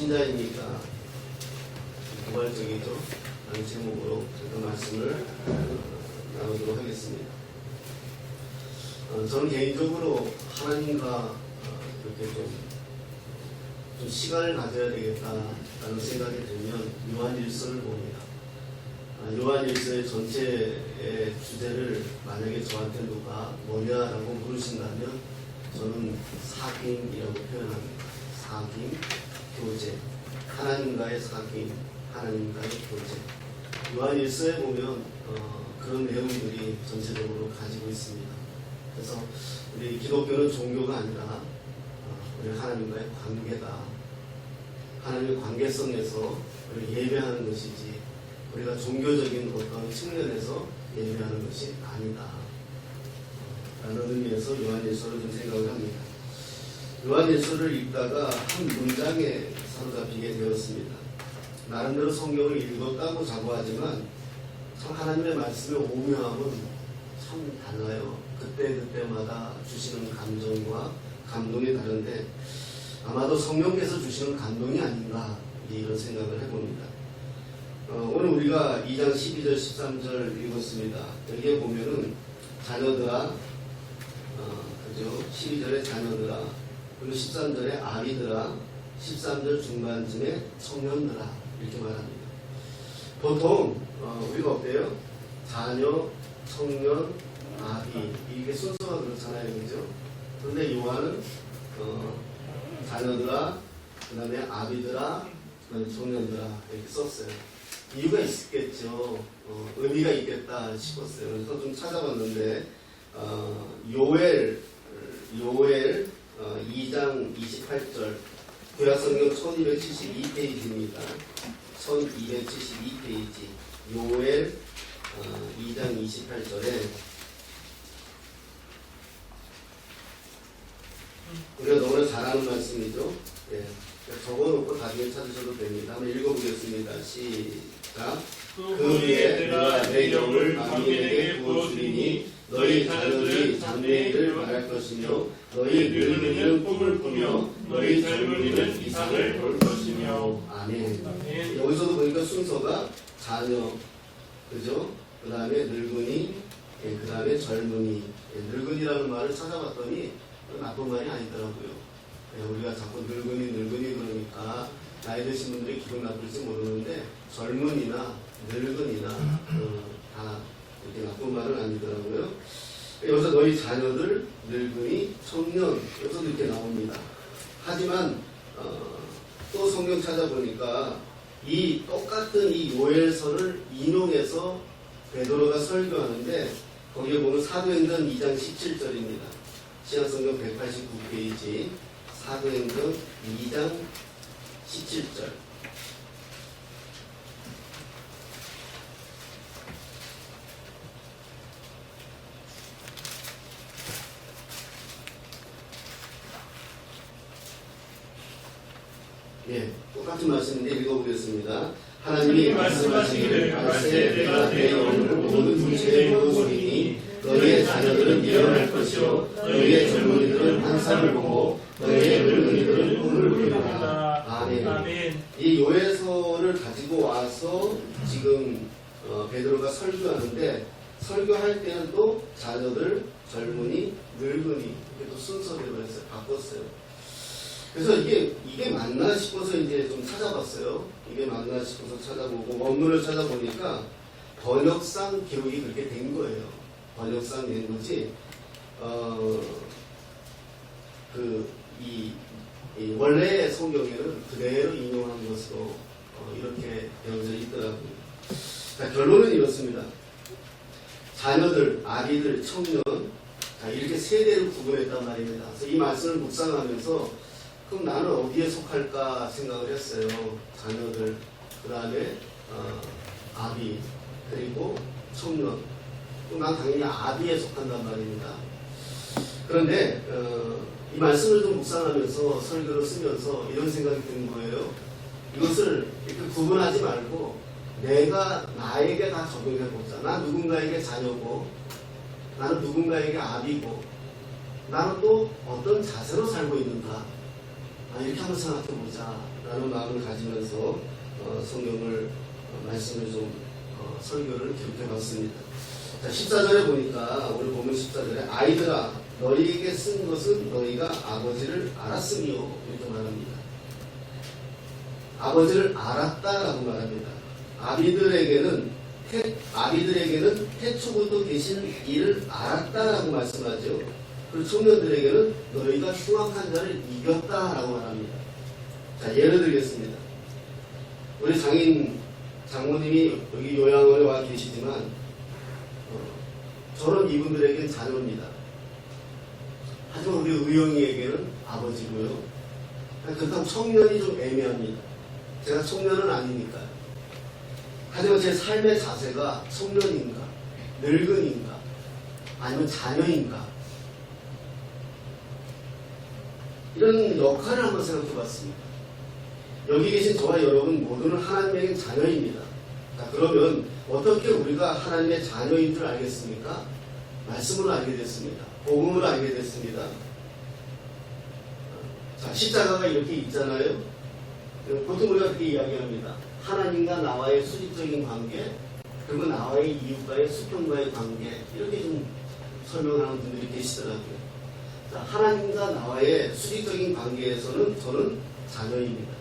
신자이니까 도발적이죠. 라는 제목으로 잠깐 말씀을 나누도록 하겠습니다. 저는 개인적으로 하나님과 이렇게 좀 시간을 가져야 되겠다라는 생각이 들면 요한일서를 봅니다. 요한일서의 전체의 주제를 만약에 저한테 누가 뭐냐라고 물으신다면 저는 사귐이라고 표현합니다. 사귐, 교제, 하나님과의 사귐, 하나님과의 교제. 요한일서에 보면 그런 내용들이 전체적으로 가지고 있습니다. 그래서 우리 기독교는 종교가 아니라 우리 하나님과의 관계다. 하나님의 관계성에서 우리가 예배하는 것이지 우리가 종교적인 어떤 측면에서 예배하는 것이 아니다. 라는 의미에서 요한일서를 좀 생각을 합니다. 요한일서를 읽다가 한 문장에 사로잡히게 되었습니다. 나름대로 성경을 읽었다고 자부하지만 참 하나님의 말씀의 오묘함은 참 달라요. 그때마다 주시는 감정과 감동이 다른데 아마도 성령께서 주시는 감동이 아닌가 이런 생각을 해봅니다. 오늘 우리가 2장 12절 13절 읽었습니다. 여기에 보면은 자녀들아, 그죠? 12절에 자녀들아, 그리고 13절에 아비들아, 13절 중반쯤에 청년들아 이렇게 말합니다. 보통 우리가 어때요? 자녀, 청년, 아비 이게 순서가 그렇잖아요, 그죠? 그런데 요한은 자녀들아, 그 다음에 아비들아, 그 다음에 청년들아 이렇게 썼어요. 이유가 있겠죠. 의미가 있겠다 싶었어요. 그래서 좀 찾아봤는데 요엘 2장 28절 구약성경 1272페이지입니다. 1272페이지 요엘 2장 28절에 우리가 너무나 잘 아는 말씀이죠. 예. 적어놓고 나중에 찾으셔도 됩니다. 한번 읽어보겠습니다. 시작. 그 위에 내가 내 영을 만민에게 부어주리니 너희 자녀들이 장래일을 말할 것이며 너희 늙은이는 꿈을 꾸며 너희 젊은이는 이상을 볼 것이며. 아멘. 아멘. 여기서도 보니까 순서가 자녀, 그죠? 그 다음에 늙은이, 그 다음에 젊은이. 늙은이라는 말을 찾아봤더니 나쁜 말이 아니더라고요. 우리가 자꾸 늙은이 그러니까 나이 드신 분들이 기분 나쁠지 모르는데 젊은이나 늙은이나 다 이렇게 나쁜 말은 아니더라고요. 여기서 너희 자녀들, 늙은이, 청년 여기서도 이렇게 나옵니다. 하지만 또 성경 찾아보니까 이 똑같은 이 요엘서를 인용해서 베드로가 설교하는데 거기에 보면 사도행전 2장 17절입니다. 신약성경 189페이지 사도행전 2장 17절. 예, 똑같은 말씀인데 읽어보겠습니다. 하나님이 말씀하시기를 말세 내가 내 영을 모든 부지에 부어주리니 너희의 자녀들은 예언할 것이요 너희의 젊은이들은 환상을 보고 너희의 늙은이들은 꿈을 꾸리라. 아멘. 아멘. 이 요엘서를 가지고 와서 지금 베드로가 설교하는데 설교할 때는 또 자녀들, 젊은이, 늙은이 이렇게 또 순서대로 해서 바꿨어요. 그래서 이게 맞나 싶어서 이제 좀 찾아봤어요. 이게 맞나 싶어서 찾아보고 원문을 찾아보니까 번역상 기록이 그렇게 된 거예요. 번역상 된 거지. 이 원래의 성경에는 그대로 인용한 것으로 이렇게 되어져 있더라고요. 자, 결론은 이렇습니다. 자녀들, 아비들, 청년 이렇게 세대를 구분했단 말입니다. 그래서 이 말씀을 묵상하면서 그럼 나는 어디에 속할까 생각을 했어요. 자녀들, 그 다음에 아비, 그리고 청년. 난 당연히 아비에 속한단 말입니다. 그런데 이 말씀을 좀 묵상하면서 설교를 쓰면서 이런 생각이 드는 거예요. 이것을 이렇게 구분하지 말고 내가 나에게 다 적용해보자. 난 누군가에게 자녀고 나는 누군가에게 아비고 나는 또 어떤 자세로 살고 있는가. 이렇게 한번 생각해보자 라는 마음을 가지면서 성경을 말씀을 좀 설교를 기록해봤습니다. 자, 14절에 보니까 우리 보면 14절에 아이들아 너희에게 쓴 것은 너희가 아버지를 알았으며 이렇게 말합니다. 아버지를 알았다라고 말합니다. 아비들에게는 태초부터 계신 이를 알았다라고 말씀하죠. 그리고 청년들에게는 너희가 흉악한 자를 이겼다라고 말합니다. 자, 예를 들겠습니다. 우리 장모님이 여기 요양원에 와 계시지만 저는 이분들에게는 자녀입니다. 하지만 우리 의영이에게는 아버지고요. 그렇다면 청년이 좀 애매합니다. 제가 청년은 아니니까요. 하지만 제 삶의 자세가 청년인가, 늙은인가, 아니면 자녀인가, 이런 역할을 한번 생각해 봤습니다. 여기 계신 저와 여러분 모두는 하나님에게 자녀입니다. 자, 그러면 어떻게 우리가 하나님의 자녀인 줄 알겠습니까? 말씀으로 알게 됐습니다. 복음으로 알게 됐습니다. 자, 십자가가 이렇게 있잖아요. 보통 우리가 그렇게 이야기합니다. 하나님과 나와의 수직적인 관계, 그리고 나와의 이웃과의 수평과의 관계, 이렇게 좀 설명하는 분들이 계시더라고요. 자, 하나님과 나와의 수직적인 관계에서는 저는 자녀입니다.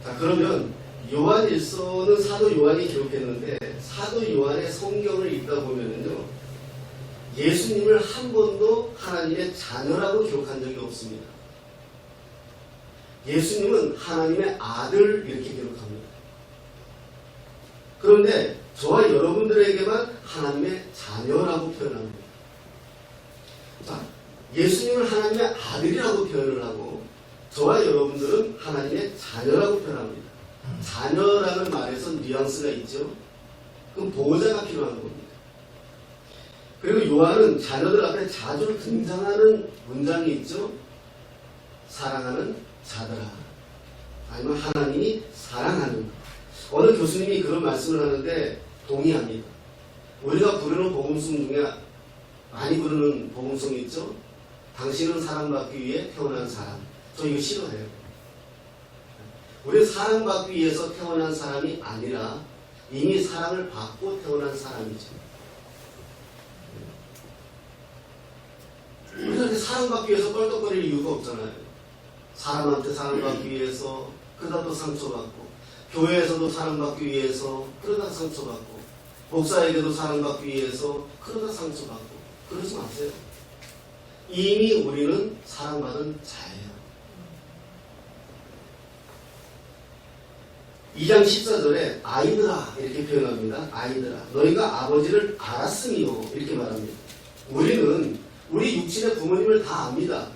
자, 그러면 요한일서는 사도 요한이 기록했는데 사도 요한의 성경을 읽다 보면은요, 예수님을 한 번도 하나님의 자녀라고 기록한 적이 없습니다. 예수님은 하나님의 아들 이렇게 기록합니다. 그런데 저와 여러분들에게만 하나님의 자녀라고 표현합니다. 자, 예수님을 하나님의 아들이라고 표현을 하고 저와 여러분들은 하나님의 자녀라고 표현합니다. 자녀라는 말에서 뉘앙스가 있죠. 그럼 보호자가 필요한 겁니다. 그리고 요한은 자녀들 앞에 자주 등장하는 문장이 있죠. 사랑하는 자들아, 아니면 하나님이 사랑하는. 어느 교수님이 그런 말씀을 하는데 동의합니다. 우리가 부르는 복음송 중에 많이 부르는 복음송이 있죠. 당신은 사랑받기 위해 태어난 사람. 저 이거 싫어해요. 우리는 사랑받기 위해서 태어난 사람이 아니라 이미 사랑을 받고 태어난 사람이죠. 우리가 사랑받기 위해서 껄떡거릴 이유가 없잖아요. 사람한테 사랑받기 위해서 그러다 또 상처받고, 교회에서도 사랑받기 위해서 그러다 상처받고, 목사에게도 사랑받기 위해서 그러다 상처받고. 그러지 마세요. 이미 우리는 사랑받은 자예요. 2장 14절에 아이들아 이렇게 표현합니다. 아이들아 너희가 아버지를 알았으며 이렇게 말합니다. 우리는 우리 육신의 부모님을 다 압니다.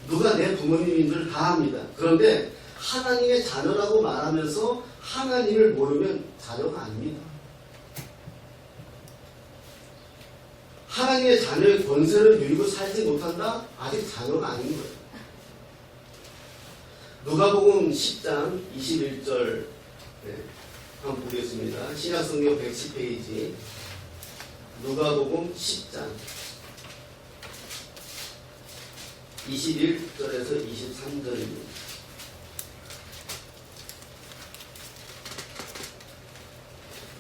누가 내 부모님인 줄 다 압니다. 그런데 하나님의 자녀라고 말하면서 하나님을 모르면 자녀가 아닙니다. 하나님의 자녀의 권세를 누리고 살지 못한다? 아직 자녀가 아닌 거예요. 누가복음 10장 21절 한번 보겠습니다. 신약성경 110페이지 누가복음 10장 21절에서 23절입니다.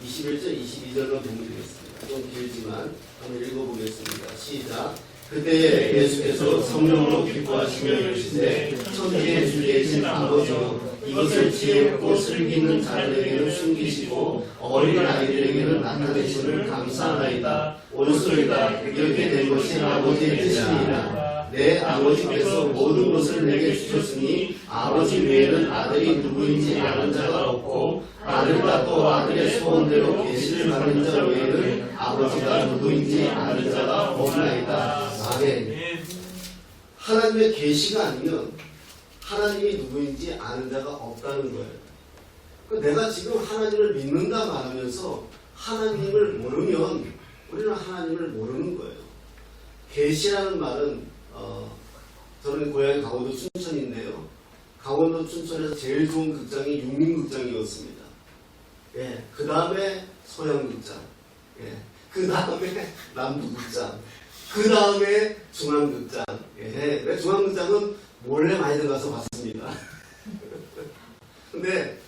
21절, 22절만 보면 되겠습니다. 좀 길지만 한번 읽어보겠습니다. 시작. 그때 예수께서 성령으로 기뻐하시며 이르시되 천지의 주계신 아버지여 이것을 지혜롭고 슬기있는 자들에게는 숨기시고 어린 아이들에게는 나타내심을 감사하나이다. 옳소이다. 이렇게 된 것이 아버지의 뜻이니라. 내 아버지께서 모든 것을 내게 주셨으니 아버지 외에는 아들이 누구인지 아는 자가 없고 아들과 또 아들의 소원대로 계시를 받는 자 외에는 아버지가 누구인지 아는 자가 없나이다. 아멘. 하나님의 계시가 아니면 하나님이 누구인지 아는 자가 없다는 거예요. 내가 지금 하나님을 믿는다 말하면서 하나님을 모르면 우리는 하나님을 모르는 거예요. 계시라는 말은 저는 고향이 강원도 춘천인데요. 강원도 춘천에서 제일 좋은 극장이 육림극장이었습니다. 예, 그 다음에 소양극장, 예, 그 다음에 남부극장, 그 다음에 중앙극장. 예, 왜 중앙극장은 몰래 많이 들어가서 봤습니다. 근데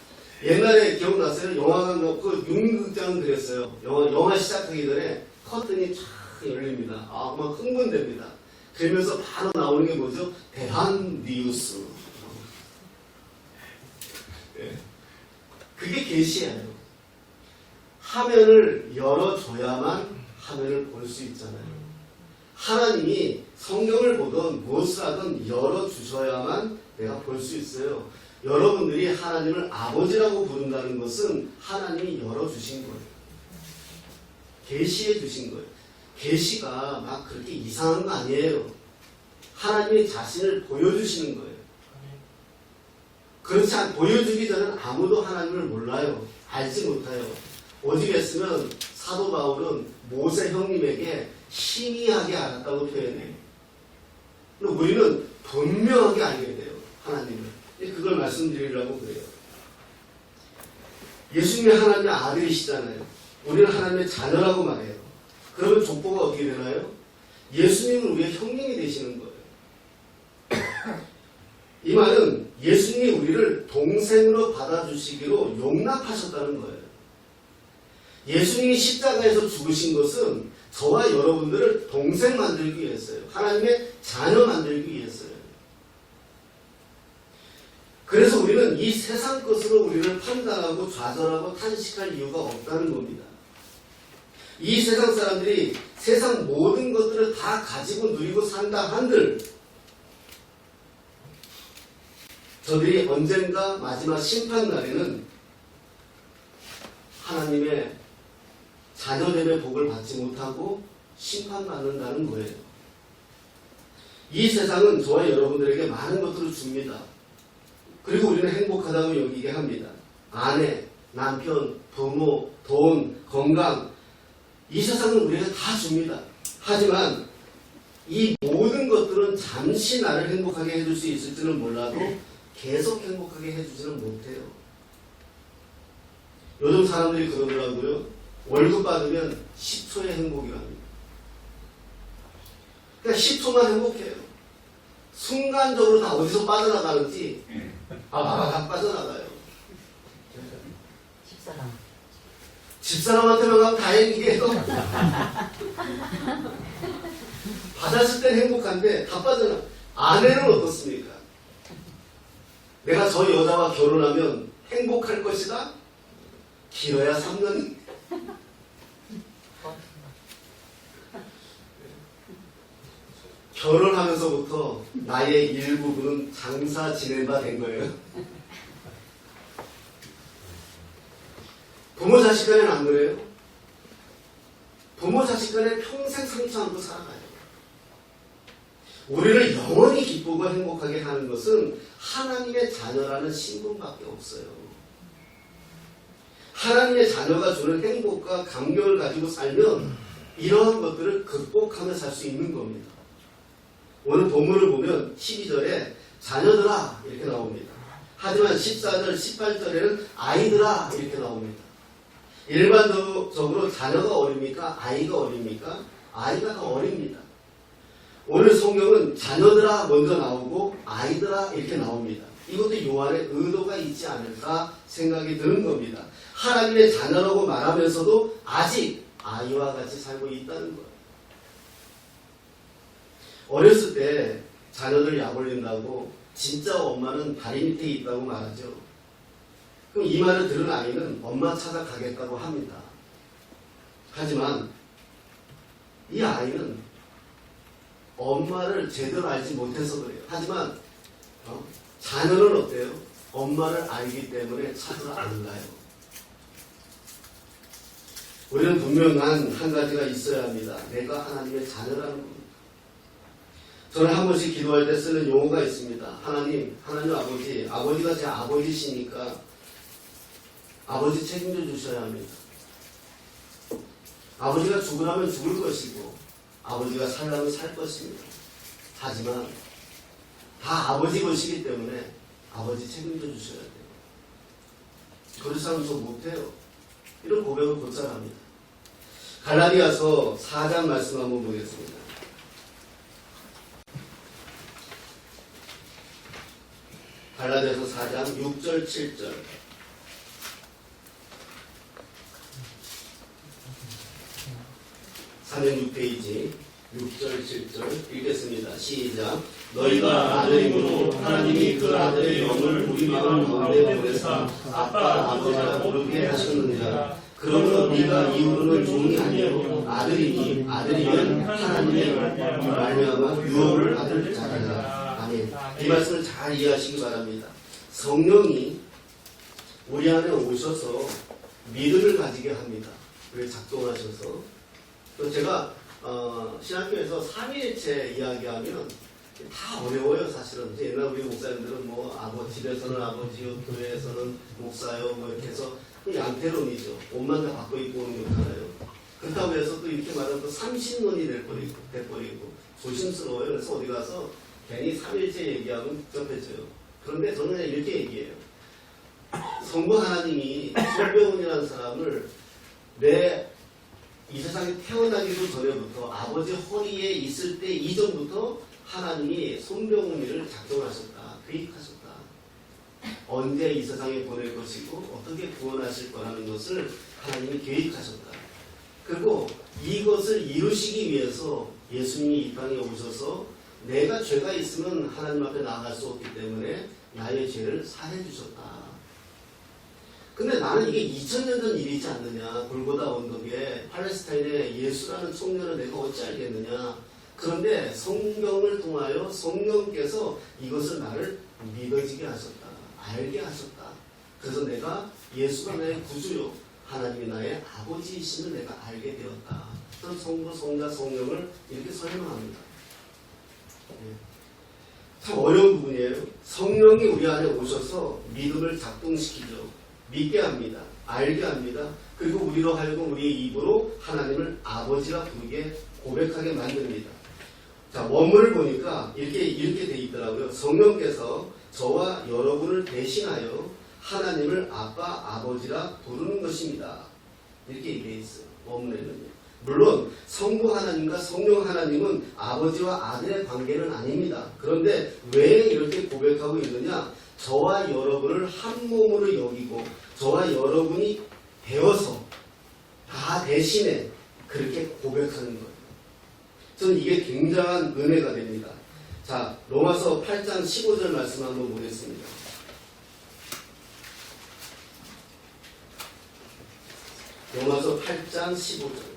옛날에 기억났어요? 영화관 그 육극장 그랬어요. 영화 시작하기 전에 커튼이 쫙 열립니다. 막 흥분됩니다. 그러면서 바로 나오는 게 뭐죠? 대한뉴스. 네. 그게 계시예요. 화면을 열어줘야만 화면을 볼 수 있잖아요. 하나님이 성경을 보든 무엇을 하든 열어주셔야만 내가 볼 수 있어요. 여러분들이 하나님을 아버지라고 부른다는 것은 하나님이 열어주신 거예요. 계시해 주신 거예요. 계시가 막 그렇게 이상한 거 아니에요. 하나님이 자신을 보여주시는 거예요. 그렇지 않 보여주기 전엔 아무도 하나님을 몰라요. 알지 못해요. 오직했으면 사도 바울은 모세 형님에게 희미하게 알았다고 표현해요. 우리는 분명하게 알게 돼요. 하나님을. 그걸 말씀드리려고 그래요. 예수님이 하나님의 아들이시잖아요. 우리는 하나님의 자녀라고 말해요. 그러면 족보가 어떻게 되나요? 예수님은 우리의 형님이 되시는 거예요. 이 말은 예수님이 우리를 동생으로 받아주시기로 용납하셨다는 거예요. 예수님이 십자가에서 죽으신 것은 저와 여러분들을 동생 만들기 위해서요. 하나님의 자녀 만들기 위해서요. 그래서 우리는 이 세상 것으로 우리를 판단하고 좌절하고 탄식할 이유가 없다는 겁니다. 이 세상 사람들이 세상 모든 것들을 다 가지고 누리고 산다 한들 저들이 언젠가 마지막 심판날에는 하나님의 자녀됨의 복을 받지 못하고 심판받는다는 거예요. 이 세상은 저와 여러분들에게 많은 것들을 줍니다. 그리고 우리는 행복하다고 여기게 합니다. 아내, 남편, 부모, 돈, 건강, 이 세상은 우리가 다 줍니다. 하지만 이 모든 것들은 잠시 나를 행복하게 해줄 수 있을지는 몰라도 계속 행복하게 해주지는 못해요. 요즘 사람들이 그러더라고요. 월급 받으면 10초의 행복이랍니다. 그냥 10초만 행복해요. 순간적으로 다 어디서 빠져나가는지 다 빠져나가요. 집사람한테만 가면 다행이게요. 받았을 땐 행복한데 다 빠져나. 아내는 어떻습니까? 내가 저 여자와 결혼하면 행복할 것이다? 길어야 3년. 결혼하면서부터 나의 일부분은 장사 지낸 바 된 거예요. 부모 자식 간에는 안 그래요? 부모 자식 간에 평생 상처 안고 살아가요. 우리를 영원히 기쁘고 행복하게 하는 것은 하나님의 자녀라는 신분밖에 없어요. 하나님의 자녀가 주는 행복과 감격을 가지고 살면 이러한 것들을 극복하며 살 수 있는 겁니다. 오늘 본문을 보면 12절에 자녀들아 이렇게 나옵니다. 하지만 14절, 18절에는 아이들아 이렇게 나옵니다. 일반적으로 자녀가 어립니까? 아이가 어립니까? 아이가 더 어립니다. 오늘 성경은 자녀들아 먼저 나오고 아이들아 이렇게 나옵니다. 이것도 요한의 의도가 있지 않을까 생각이 드는 겁니다. 하나님의 자녀라고 말하면서도 아직 아이와 같이 살고 있다는 거예요. 어렸을 때 자녀들 약 올린다고 진짜 엄마는 다리 밑에 있다고 말하죠. 그럼 이 말을 들은 아이는 엄마 찾아가겠다고 합니다. 하지만 이 아이는 엄마를 제대로 알지 못해서 그래요. 하지만 자녀는 어때요? 엄마를 알기 때문에 찾아 안 가요. 우리는 분명한 한 가지가 있어야 합니다. 내가 하나님의 자녀라는 겁니다. 저는 한 번씩 기도할 때 쓰는 용어가 있습니다. 하나님 아버지, 아버지가 제 아버지시니까 아버지 책임져 주셔야 합니다. 아버지가 죽으라면 죽을 것이고 아버지가 살라면 살 것입니다. 하지만 다 아버지 것이기 때문에 아버지 책임져 주셔야 돼요. 그렇지 않으면 저 못해요. 이런 고백을 곧잘 합니다. 갈라디아서 4장 말씀 한번 보겠습니다. 갈라디아서 4장 6절 7절. 406페이지 6절 7절 읽겠습니다. 시작. 너희가 아들임으로 하나님이 그 아들의 영을 우리 마음 가운데 보내사 아빠 아버지라 부르게 하셨느니라. 그러므로 네가 이후로는 종이 아니요 아들이니 아들이면 하나님의 말미암아 유업을 받을 자라. 아멘. 이 말씀을 잘 이해하시기 바랍니다. 성령이 우리 안에 오셔서 믿음을 가지게 합니다. 그래 작동하셔서. 또 제가 신학교에서 삼위일체 이야기하면 다 어려워요. 사실은 옛날 우리 목사님들은 뭐 집에서는 아버지요, 교회에서는 목사요, 뭐 이렇게 해서 양태론이죠. 옷만 다 바꿔 입고 오는 거잖아요. 그렇다고 해서 또 이렇게 말하면 또 삼신론이 돼버리고 조심스러워요. 그래서 어디 가서 괜히 삼위일체 얘기하면 복잡해져요. 그런데 저는 그냥 이렇게 얘기해요. 성부 하나님이 손병훈이라는 사람을 이 세상에 태어나기도 전에부터 아버지 허리에 있을 때 이전부터 하나님이 손병훈이를 작정하셨다. 계획하셨다. 언제 이 세상에 보낼 것이고 어떻게 구원하실 거라는 것을 하나님이 계획하셨다. 그리고 이것을 이루시기 위해서 예수님이 이 땅에 오셔서 내가 죄가 있으면 하나님 앞에 나아갈 수 없기 때문에 나의 죄를 사해 주셨다. 근데 나는 이게 2000년 전 일이지 않느냐. 골고다 언덕에 팔레스타인의 예수라는 청년을 내가 어찌 알겠느냐. 그런데 성경을 통하여 성령께서 이것을 나를 믿어지게 하셨다. 알게 하셨다. 그래서 내가 예수가 나의 구주요 하나님이 나의 아버지이심을 내가 알게 되었다. 그런 성부, 성자, 성령을 이렇게 설명합니다. 참 어려운 부분이에요. 성령이 우리 안에 오셔서 믿음을 작동시키죠. 믿게 합니다. 알게 합니다. 그리고 우리로 하여금 우리의 입으로 하나님을 아버지라 부르게 고백하게 만듭니다. 자, 원문을 보니까 이렇게 돼 있더라고요. 성령께서 저와 여러분을 대신하여 하나님을 아빠, 아버지라 부르는 것입니다. 이렇게 얘기해 있어요. 원문에는요. 물론 성부 하나님과 성령 하나님은 아버지와 아들의 관계는 아닙니다. 그런데 왜 이렇게 고백하고 있느냐? 저와 여러분을 한 몸으로 여기고 저와 여러분이 되어서 다 대신에 그렇게 고백하는 거예요. 저는 이게 굉장한 은혜가 됩니다. 자, 로마서 8장 15절 말씀 한번 보겠습니다. 로마서 8장 15절.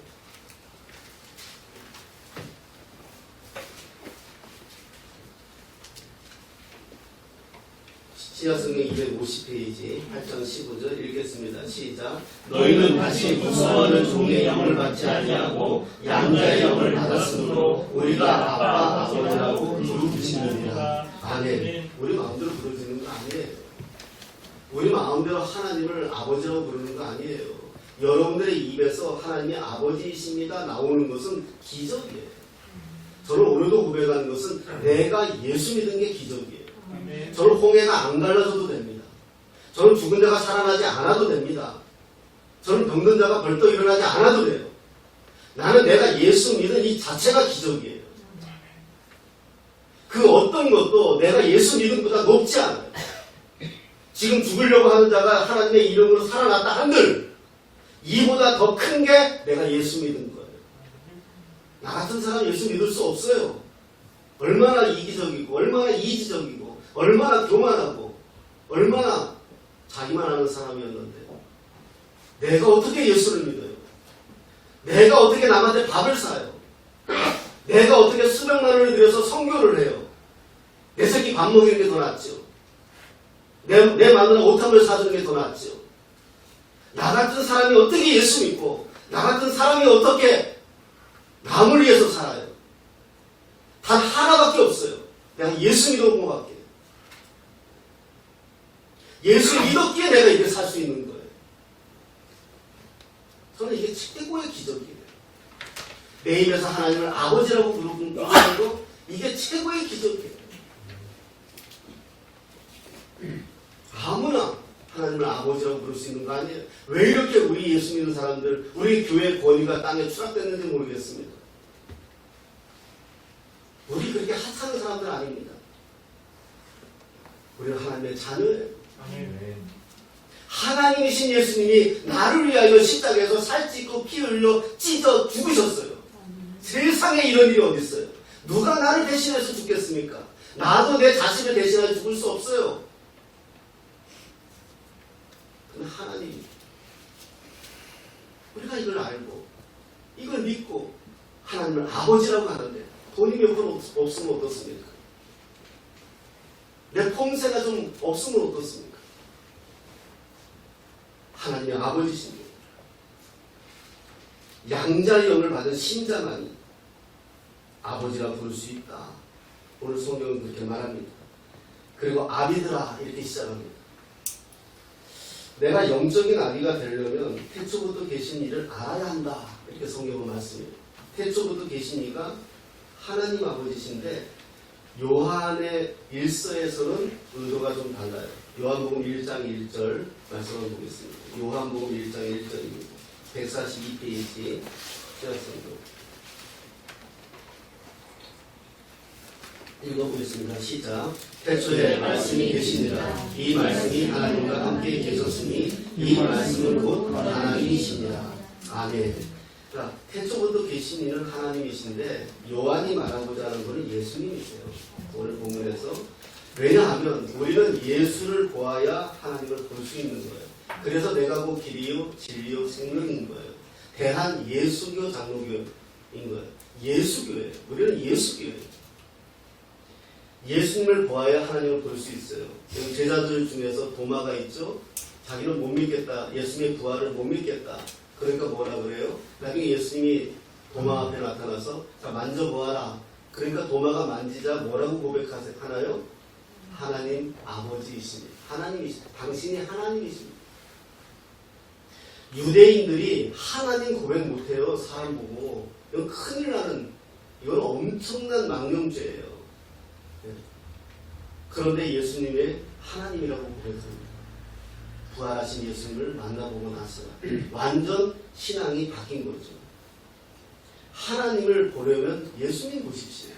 신약성경 250페이지 8장 15절 읽겠습니다. 시작. 너희는 다시 무서워하는 종의 영을 받지 아니하고 양자의 영을 받았으므로 우리가 아빠, 아버지라고 부르시느니라. 아멘. 우리 마음대로 부르시는 거 아니에요. 우리 마음대로 하나님을 아버지라고 부르는 거 아니에요. 여러분들의 입에서 하나님이 아버지이십니다 나오는 것은 기적이에요. 저는 오늘도 고백하는 것은 내가 예수 믿은 게 기적이에요. 저는 홍해가 안 갈라져도 됩니다. 저는 죽은 자가 살아나지 않아도 됩니다. 저는 병든 자가 벌떡 일어나지 않아도 돼요. 나는 내가 예수 믿은 이 자체가 기적이에요. 그 어떤 것도 내가 예수 믿은 것보다 높지 않아요. 지금 죽으려고 하는 자가 하나님의 이름으로 살아났다 한들 이보다 더 큰 게 내가 예수 믿은 거예요. 나 같은 사람 예수 믿을 수 없어요. 얼마나 이기적이고 얼마나 이지적이고 얼마나 교만하고 얼마나 자기만 아는 사람이었는데 내가 어떻게 예수를 믿어요? 내가 어떻게 남한테 밥을 사요? 내가 어떻게 수백만 원을 들여서 선교를 해요? 내 새끼 밥 먹이는 게 더 낫죠. 내 마누라 옷 한 벌 사주는 게 더 낫죠. 나 같은 사람이 어떻게 예수 믿고 나 같은 사람이 어떻게 남을 위해서 살아요? 단 하나밖에 없어요. 내가 예수 믿어본 것밖에. 예수 믿었기에 내가 이렇게 살 수 있는 거예요. 저는 이게 최고의 기적이에요. 내 입에서 하나님을 아버지라고 부르는 거 이게 최고의 기적이에요. 아무나 하나님을 아버지라고 부를 수 있는 거 아니에요. 왜 이렇게 우리 예수 믿는 사람들, 우리 교회 권위가 땅에 추락됐는지 모르겠습니다. 우리 그렇게 하찮은 사람들 아닙니다. 우리는 하나님 하나님의 자녀예요. 아멘. 하나님이신 예수님이 나를 위하여 십자가에서 살찌고 피 흘려 찢어 죽으셨어요. 세상에 이런 일이 어디 있어요? 누가 나를 대신해서 죽겠습니까? 나도 내 자신을 대신하여 죽을 수 없어요. 그런데 하나님, 우리가 이걸 알고 이걸 믿고 하나님을 아버지라고 하는데 돈이 몇 번 없으면 어떻습니까? 내 폼새가 좀 없으면 어떻습니까? 하나님의 아버지십니다. 양자의 영을 받은 신자만이 아버지라 부를 수 있다. 오늘 성경은 그렇게 말합니다. 그리고 아비들아 이렇게 시작합니다. 내가 영적인 아비가 되려면 태초부터 계신 이를 알아야 한다. 이렇게 성경은 말씀해요. 태초부터 계신 이가 하나님 아버지신데 요한의 일서에서는 의도가 좀 달라요. 요한복음 1장 1절 말씀을 보겠습니다. 요한복음 1장 1절입니다. 142페이지 시작성경 읽어보겠습니다. 시작. 태초에 말씀이 계시니라. 이 말씀이 하나님과 함께 계셨으니 이 말씀은 곧 하나님이시니라. 아멘. 자, 태초부터 계신 이는 하나님이신데 요한이 말하고자 하는 것은 예수님이세요. 오늘 본문에서. 왜냐하면 우리는 예수를 보아야 하나님을 볼 수 있는 거예요. 그래서 내가 곧 길이요 진리요 생명인 거예요. 대한 예수교 장로교인 거예요. 예수교예요. 우리는 예수교예요. 예수님을 보아야 하나님을 볼 수 있어요. 제자들 중에서 도마가 있죠. 자기는 못 믿겠다. 예수님의 부활을 못 믿겠다. 그러니까 뭐라 그래요? 나중에 예수님이 도마 앞에 나타나서 자 만져보아라. 그러니까 도마가 만지자 뭐라고 고백하나요? 하나님 아버지이십니다. 하나님이십니다. 당신이 하나님이십니다. 유대인들이 하나님 고백 못해요. 사람 보고. 이건 큰일 나는, 이건 엄청난 망령죄예요. 그런데 예수님의 하나님이라고 고백합니다. 부활하신 예수님을 만나보고 나서 완전 신앙이 바뀐 거죠. 하나님을 보려면 예수님 보십시오.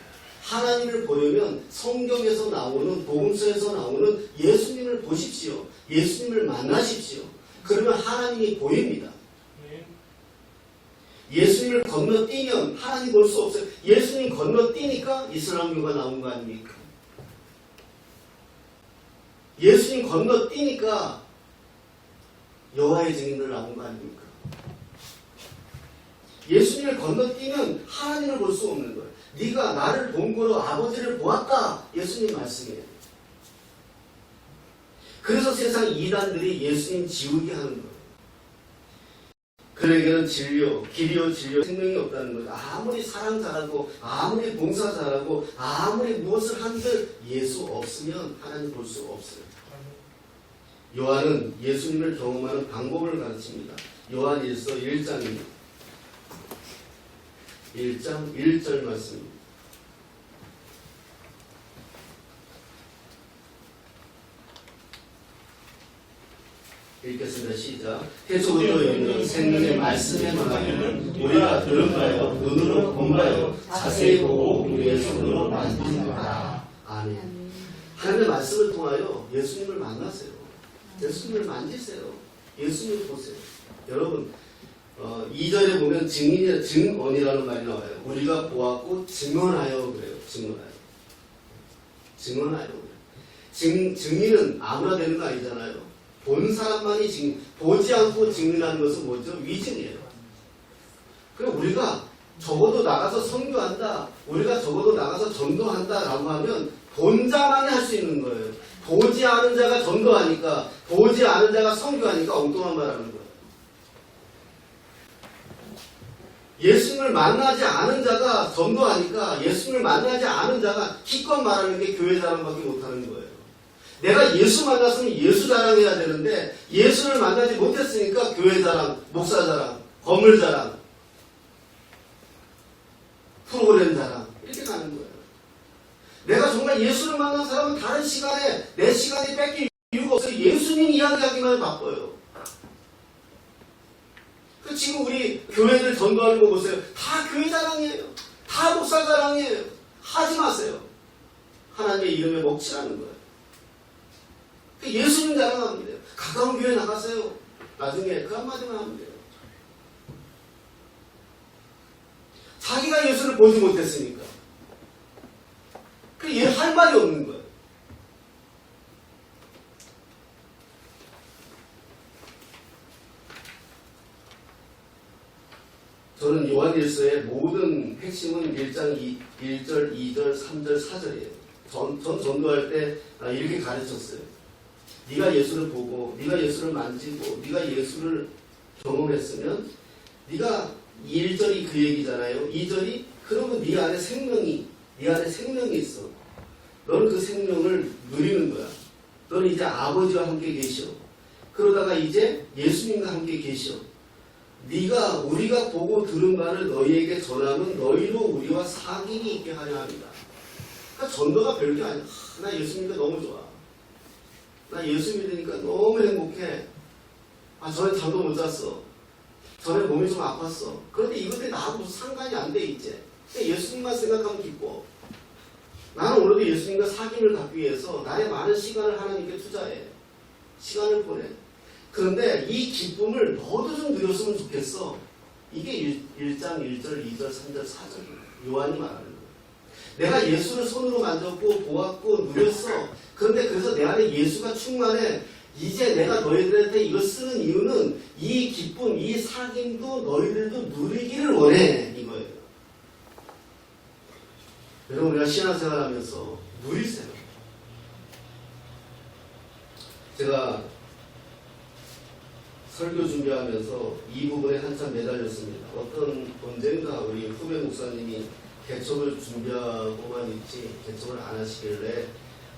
하나님을 보려면 성경에서 나오는 복음서에서 나오는 예수님을 보십시오. 예수님을 만나십시오. 그러면 하나님이 보입니다. 예수님을 건너뛰면 하나님 볼 수 없어요. 예수님 건너뛰니까 이슬람교가 나온 거 아닙니까? 예수님 건너뛰니까 여호와의 증인들 나온 거 아닙니까? 예수님을 건너뛰면 하나님을 볼 수 없는 거예요. 네가 나를 본 거로 아버지를 보았다. 예수님 말씀이에요. 그래서 세상 이단들이 예수님 지우게 하는 거예요. 그에게는 진리요, 길이요, 진리요, 생명이 없다는 거죠. 아무리 사랑 잘하고, 아무리 봉사 잘하고, 아무리 무엇을 한들 예수 없으면 하나님 볼 수 없어요. 요한은 예수님을 경험하는 방법을 가르칩니다. 요한 1서 1장입니다. 1장 1절 말씀입니다. 읽겠습니다. 시작. 태초부터 있는 생명의 말씀에 관하여는 우리가 들은 바요 눈으로 본 바요 자세히 보고 우리의 손으로 만진 바라. 아멘. 하나님의 말씀을 통하여 예수님을 만나세요. 예수님을 만지세요. 예수님을 보세요. 여러분 2절에 보면 증언이라는 말이 나와요. 우리가 보았고 증언하여 그래요. 증언하여 그래요. 증인은 아무나 되는 거 아니잖아요. 본 사람만이 증인, 보지 않고 증인하는 것은 뭐죠? 위증이에요. 그럼 우리가 적어도 나가서 선교한다, 우리가 적어도 나가서 전도한다 라고 하면 본 자만이 할 수 있는 거예요. 보지 않은 자가 전도하니까, 보지 않은 자가 선교하니까 엉뚱한 말 하는 거예요. 예수님을 만나지 않은 자가 전도하니까, 예수님을 만나지 않은 자가 기껏 말하는 게 교회 자랑밖에 못하는 거예요. 내가 예수 만났으면 예수 자랑해야 되는데 예수를 만나지 못했으니까 교회 자랑, 목사 자랑, 건물 자랑, 프로그램 자랑 이렇게 가는 거예요. 내가 정말 예수를 만난 사람은 다른 시간에 내 시간이 뺏길 이유가 없어요. 예수님 이야기하기만 바빠요. 지금 우리 교회들 전도하는 거 보세요. 다 교회 자랑이에요. 다 목사 자랑이에요. 하지 마세요. 하나님의 이름에 먹칠하는 거예요. 예수님 자랑하면 돼요. 가까운 교회 나가세요. 나중에 그 한마디만 하면 돼요. 자기가 예수를 보지 못했으니까. 얘 할 말이 없는 거예요. 저는 요한일서의 모든 핵심은 1장 1절, 2절, 3절, 4절이에요. 전 전도할 때 이렇게 가르쳤어요. 네가 예수를 보고, 네가 예수를 만지고, 네가 예수를 경험했으면, 네가 1절이 그 얘기잖아요. 2절이 그러면 네 안에 생명이 있어. 너는 그 생명을 누리는 거야. 너는 이제 아버지와 함께 계셔. 그러다가 이제 예수님과 함께 계셔. 우리가 보고 들은 바를 너희에게 전하면 너희로 우리와 사귐이 있게 하려 합니다. 그러니까 전도가 별게 아니야. 나 예수 믿으니까 너무 좋아. 나 예수 믿으니까 너무 행복해. 전에 잠도 못 잤어. 전에 몸이 좀 아팠어. 그런데 이것들이 나하고 무슨 상관이 안 돼 이제. 예수님만 생각하면 기뻐. 나는 오늘도 예수님과 사귐을 갖기 위해서 나의 많은 시간을 하나님께 투자해. 시간을 보내. 그런데 이 기쁨을 너도 좀 누렸으면 좋겠어. 이게 1장 1절, 2절, 3절, 4절 요한이 말하는 거예요. 내가 예수를 손으로 만졌고 보았고 누렸어. 그런데 그래서 내 안에 예수가 충만해. 이제 내가 너희들한테 이걸 쓰는 이유는 이 기쁨, 이 사귐도 너희들도 누리기를 원해. 이거예요. 여러분, 우리가 신앙생활 하면서 누리세요. 제가 설교 준비하면서 이 부분에 한참 매달렸습니다. 언젠가 우리 후배 목사님이 개척을 준비하고만 있지 개척을 안 하시길래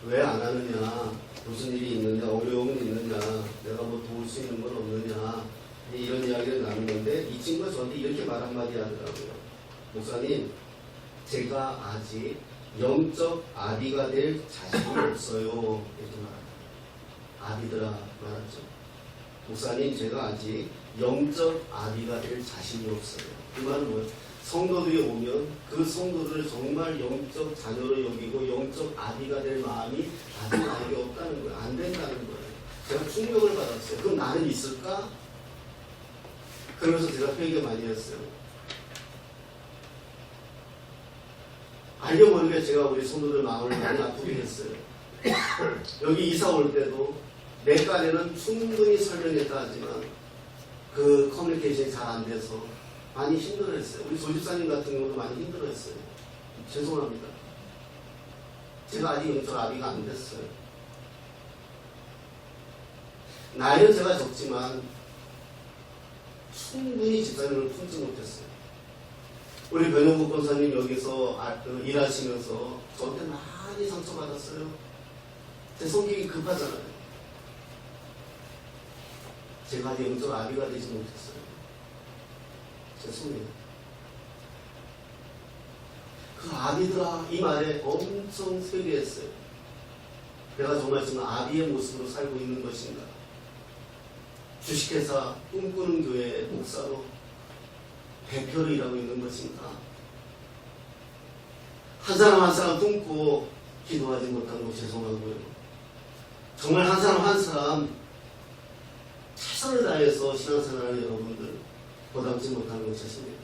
왜 안 하느냐, 무슨 일이 있느냐, 어려움이 있느냐, 내가 뭐 도울 수 있는 건 없느냐, 이런 이야기를 나누는데 이 친구가 저한테 이렇게 말 한마디 하더라고요. 목사님, 제가 아직 영적 아비가 될 자신이 없어요. 이렇게 말합니다. 아비들아 말하죠. 목사님, 제가 아직 영적 아비가 될 자신이 없어요. 그 말은 뭐예요? 성도들이 오면 그 성도들을 정말 영적 자녀로 여기고 영적 아비가 될 마음이 아직 나에게 없다는 거예요. 안 된다는 거예요. 제가 충격을 받았어요. 그럼 나는 있을까? 그러면서 제가 회개 많이 했어요. 알게 모르게 제가 우리 성도들 마음을 많이 아프게 했어요. 여기 이사 올 때도 내 깐에는 충분히 설명했다 하지만 그 커뮤니케이션이 잘 안 돼서 많이 힘들어했어요. 우리 조집사님 같은 경우도 많이 힘들어했어요. 죄송합니다. 제가 아직 영적 아비가 안 됐어요. 나이는 제가 적지만 충분히 집사님을 품지 못했어요. 우리 변영국 권사님 여기서 일하시면서 저한테 많이 상처받았어요. 제 성격이 급하잖아요. 제가 아직 영적 아비가 되지 못했어요. 죄송해요. 그 아비들아 이 말에 엄청 세게했어요. 내가 정말 지금 아비의 모습으로 살고 있는 것인가? 주식회사 꿈꾸는 교회 목사로 대표로 일하고 있는 것인가? 한 사람 한 사람 꿈꾸고 기도하지 못한 거 죄송하고요. 정말 한 사람 한 사람 최선을 다해서 신앙생활하는 여러분들 보답지 못하는 거 죄송해요.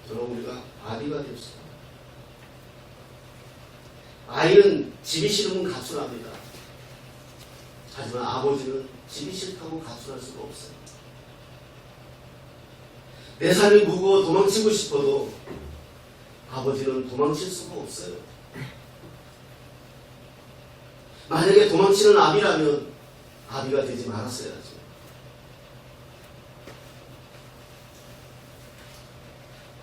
여러분, 우리가 아비가 됩시다. 아이는 집이 싫으면 가출합니다. 하지만 아버지는 집이 싫다고 가출할 수가 없어요. 내 삶이 무거워 도망치고 싶어도 아버지는 도망칠 수가 없어요. 만약에 도망치는 아비라면 아비가 되지 말았어야죠.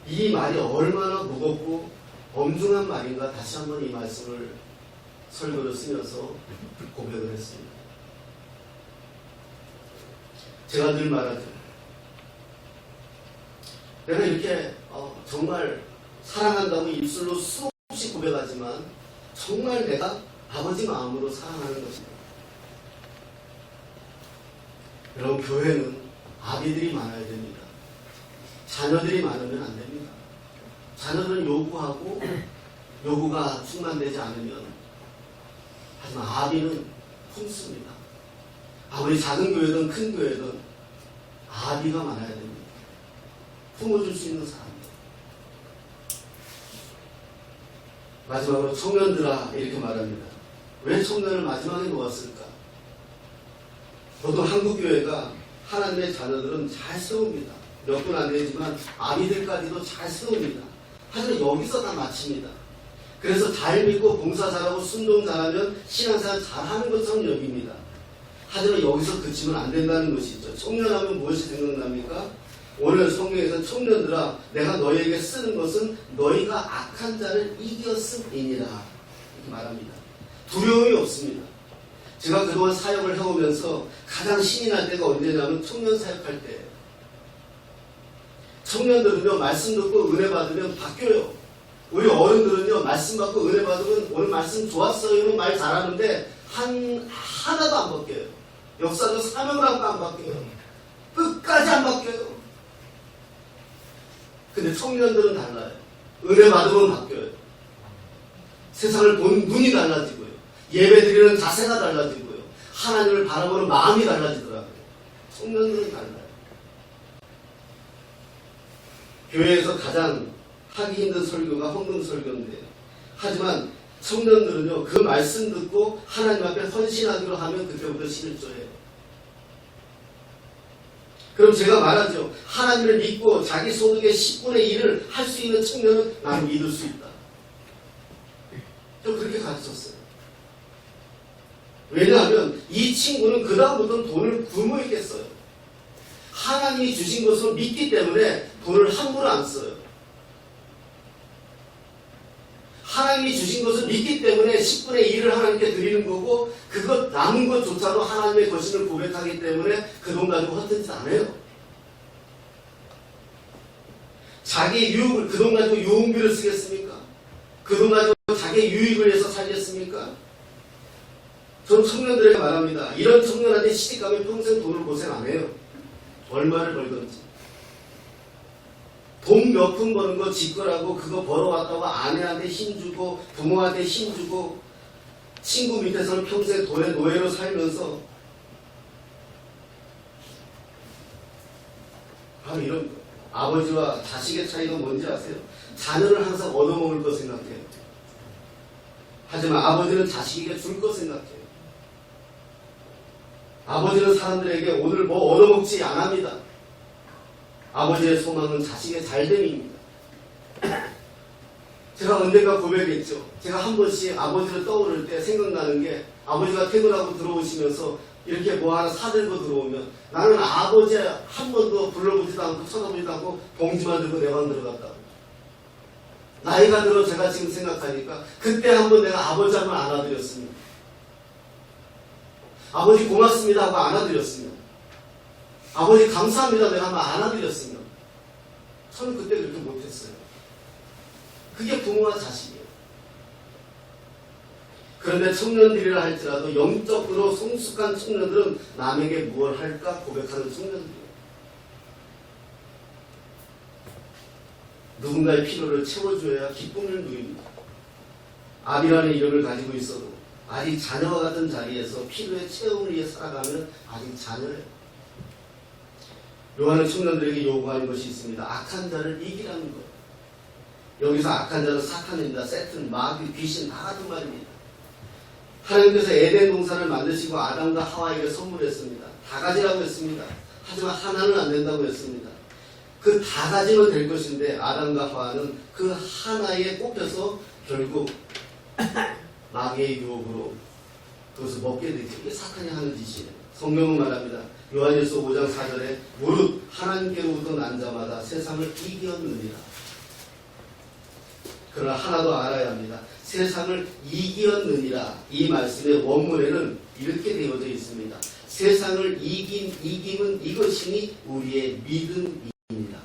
이 말이 얼마나 무겁고 엄중한 말인가 다시 한번 이 말씀을 설교를 쓰면서 고백을 했습니다. 제가 늘 말하죠. 내가 이렇게 정말 사랑한다고 입술로 수없이 고백하지만 정말 내가 아버지 마음으로 사랑하는 것입니다. 여러분, 교회는 아비들이 많아야 됩니다. 자녀들이 많으면 안 됩니다. 자녀들은 요구하고 요구가 충만되지 않으면, 하지만 아비는 품습니다. 아무리 작은 교회든 큰 교회든 아비가 많아야 됩니다. 품어줄 수 있는 사람들. 마지막으로 청년들아 이렇게 말합니다. 왜 청년을 마지막에 놓았을까? 보통 한국교회가 하나님의 자녀들은 잘 세웁니다. 몇 분 안 되지만 아비들까지도 잘 세웁니다. 하지만 여기서 다 마칩니다. 그래서 잘 믿고 봉사 잘하고 순종 잘하면 신앙생활 잘하는 것처럼 여깁니다. 하지만 여기서 그치면 안 된다는 것이죠. 청년하면 무엇이 생각납니까? 오늘 성경에서 청년들아 내가 너희에게 쓰는 것은 너희가 악한 자를 이겼음이니라 이렇게 말합니다. 두려움이 없습니다. 제가 그동안 사역을 해오면서 가장 신이 날 때가 언제냐면 청년 사역할 때예요. 청년들은요 말씀 듣고 은혜 받으면 바뀌어요. 우리 어른들은요 말씀 받고 은혜 받으면 오늘 말씀 좋았어요 말 잘하는데 하나도 안 바뀌어요. 역사적 사명을 하고 안 바뀌어요. 끝까지 안 바뀌어요. 근데 청년들은 달라요. 은혜 받으면 바뀌어요. 세상을 본 눈이 달라지고요. 예배드리는 자세가 달라지고요. 하나님을 바라보는 마음이 달라지더라고요. 청년들은 달라요. 교회에서 가장 하기 힘든 설교가 헌금 설교인데 하지만 청년들은요 그 말씀 듣고 하나님 앞에 헌신하기로 하면 그때부터 실조예요. 그럼 제가 말하죠. 하나님을 믿고 자기 소득의 10분의 1을 할 수 있는 청년은 나는 믿을 수 있다. 저 그렇게 가르쳤어요. 왜냐하면 이 친구는 그 다음부터는 돈을 굶어 있겠어요. 하나님이 주신 것을 믿기 때문에 돈을 함부로 안 써요. 하나님이 주신 것을 믿기 때문에 10분의 1을 하나님께 드리는 거고 그것 남은 것조차도 하나님의 것임을 고백하기 때문에 그 돈 가지고 헛되지 않아요. 자기 유익을 그 돈 가지고 유흥비를 쓰겠습니까? 그 돈 가지고 자기 유익을 위해서 살겠습니까? 전 청년들에게 말합니다. 이런 청년한테 시집가면 평생 돈을 고생 안 해요. 얼마를 벌든지. 돈 몇 푼 버는 거 지거라고 그거 벌어왔다고 아내한테 힘주고 부모한테 힘주고 친구 밑에서는 평생 돈의 노예로 살면서 바로 이런 거. 아버지와 자식의 차이가 뭔지 아세요? 자녀를 항상 얻어먹을 거 생각해요. 하지만 아버지는 자식에게 줄 거 생각해요. 아버지는 사람들에게 오늘 뭐 얻어먹지 않합니다. 아버지의 소망은 자식의 잘됨입니다. 제가 언젠가 고백했죠. 제가 한 번씩 아버지를 떠오를 때 생각나는 게 아버지가 퇴근하고 들어오시면서 이렇게 뭐 하나 사들고 들어오면 나는 아버지 한 번도 불러보지도 않고 쳐다보지도 않고 봉지만 들고 내 방 들어갔다고. 나이가 들어 제가 지금 생각하니까 그때 한 번 내가 아버지 한번 안아드렸습니다. 아버지 고맙습니다 하고 안아드렸습니다. 아버지 감사합니다 내가 한번 안아드렸습니다. 저는 그때 그렇게 못했어요. 그게 부모와 자식이에요. 그런데 청년들이라 할지라도 영적으로 성숙한 청년들은 남에게 무엇 할까 고백하는 청년들이에요. 누군가의 필요를 채워줘야 기쁨을 누립니다. 아비라는 이름을 가지고 있어도 아직 자녀와 같은 자리에서 필요의 채움을 위해 살아가면 아직 자녀예요. 요한은 청년들에게 요구하는 것이 있습니다. 악한 자를 이기라는 것. 여기서 악한 자는 사탄입니다. 세튼, 마귀, 귀신 다 같은 말입니다. 하나님께서 에덴 동산을 만드시고 아담과 하와에게 선물했습니다. 다 가지라고 했습니다. 하지만 하나는 안 된다고 했습니다. 그 다 가지면 될 것인데 아담과 하와는 그 하나에 꼽혀서 결국 마귀의 유혹으로 그것을 먹게 되죠. 이게 사탄이 하는 짓이에요. 성경은 말합니다. 요한일서 5장 4절에 무릇 하나님께로부터 난 자마다 세상을 이겼느니라. 그러나 하나도 알아야 합니다. 세상을 이겼느니라. 이 말씀의 원문에는 이렇게 되어져 있습니다. 세상을 이김은 이것이니 우리의 믿음입니다.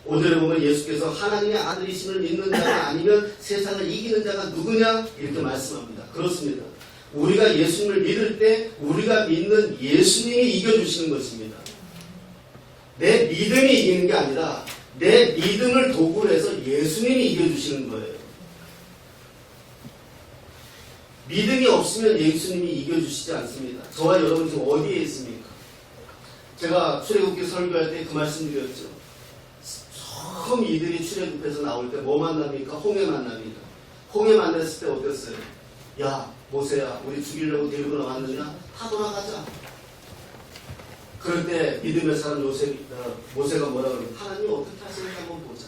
5절에 보면 예수께서 하나님의 아들이심을 믿는 자가 아니면 세상을 이기는 자가 누구냐? 이렇게 말씀합니다. 그렇습니다. 우리가 예수님을 믿을 때 우리가 믿는 예수님이 이겨주시는 것입니다. 내 믿음이 이기는 게 아니라 내 믿음을 도구로 해서 예수님이 이겨주시는 거예요. 믿음이 없으면 예수님이 이겨주시지 않습니다. 저와 여러분 지금 어디에 있습니까? 제가 출애굽기 설교할 때 그 말씀 드렸죠. 처음 이들이 출애굽해서 나올 때 뭐 만납니까? 홍해 만납니다. 홍해 만났을 때 어땠어요? 야 모세야 우리 죽이려고 데리고 나왔느냐? 다 돌아가자. 그럴 때 믿음의 사람 모세가 뭐라 그러면 하나님 어떻게 하시는지 한번 보자.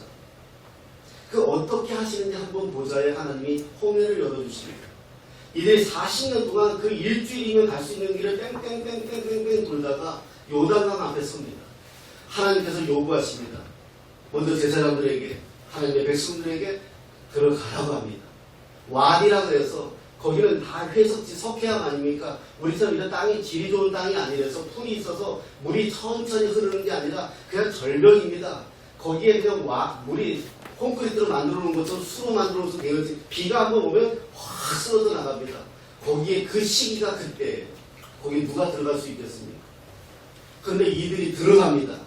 그 어떻게 하시는지 한번 보자에 하나님이 홍해를 열어주십니다. 이들이 40년 동안 그 일주일이면 갈 수 있는 길을 뺑뺑뺑뺑뺑뺑 돌다가 요단강 앞에 섭니다. 하나님께서 요구하십니다. 먼저 제사장들에게 하나님의 백성들에게 들어가라고 합니다. 와디라고 해서 거기는 다 회석지 석회암 아닙니까? 우리처럼 이런 땅이 질이 좋은 땅이 아니라서 풀이 있어서 물이 천천히 흐르는 게 아니라 그냥 절벽입니다. 거기에 그냥 물이 콘크리트로 만들어 놓은 것처럼 수로 만들어 놓은 되어지 비가 한번 오면 확 쓸어져 나갑니다. 거기에 그 시기가 그때예요. 거기에 누가 들어갈 수 있겠습니까? 그런데 이들이 들어갑니다.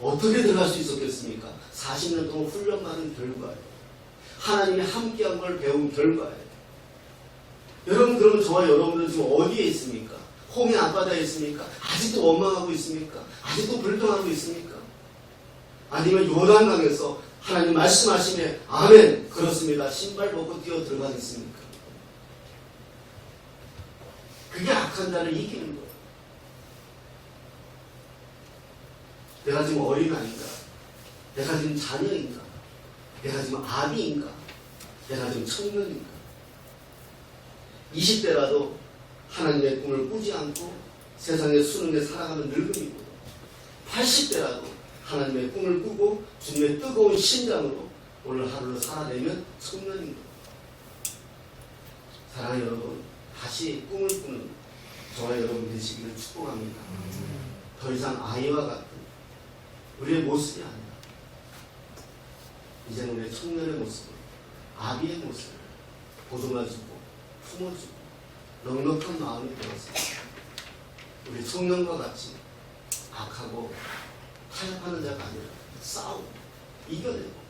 어떻게 들어갈 수 있었겠습니까? 40년 동안 훈련받은 결과예요. 하나님이 함께한 걸 배운 결과예요. 여러분 그러면 저와 여러분들은 지금 어디에 있습니까? 홍해 앞바다에 있습니까? 아직도 원망하고 있습니까? 아직도 불평하고 있습니까? 아니면 요단강에서 하나님 말씀하시네 아멘 그렇습니다. 신발 벗고 뛰어 들어가겠습니까? 그게 악한 자를 이기는 거예요. 내가 지금 어린아이인가? 내가 지금 자녀인가? 내가 지금 아비인가? 내가 지금 청년인가? 20대라도 하나님의 꿈을 꾸지 않고 세상에 수능에 살아가는 늙은이고 80대라도 하나님의 꿈을 꾸고 주님의 뜨거운 심장으로 오늘 하루를 살아내면 청년인 것. 사랑하는 여러분, 다시 꿈을 꾸는 저와 여러분 되시기를 축복합니다. 더 이상 아이와 같은 우리의 모습이 아니라 이제는 우리의 청년의 모습을, 아비의 모습을 보듬어주고 품어주고 넉넉한 마음이 되어서 우리 청년과 같이 악하고 타협하는 자가 아니라 싸우고 이겨내고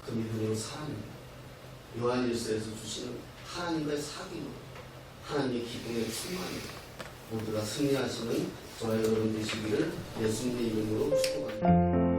그 믿음으로 살아냅니다. 요한일서에서 주시는 하나님과의 사귐으로 하나님의 기쁨에 충만히 모두가 승리하시는 저와 여러분 되시기를 예수님의 이름으로 축복합니다.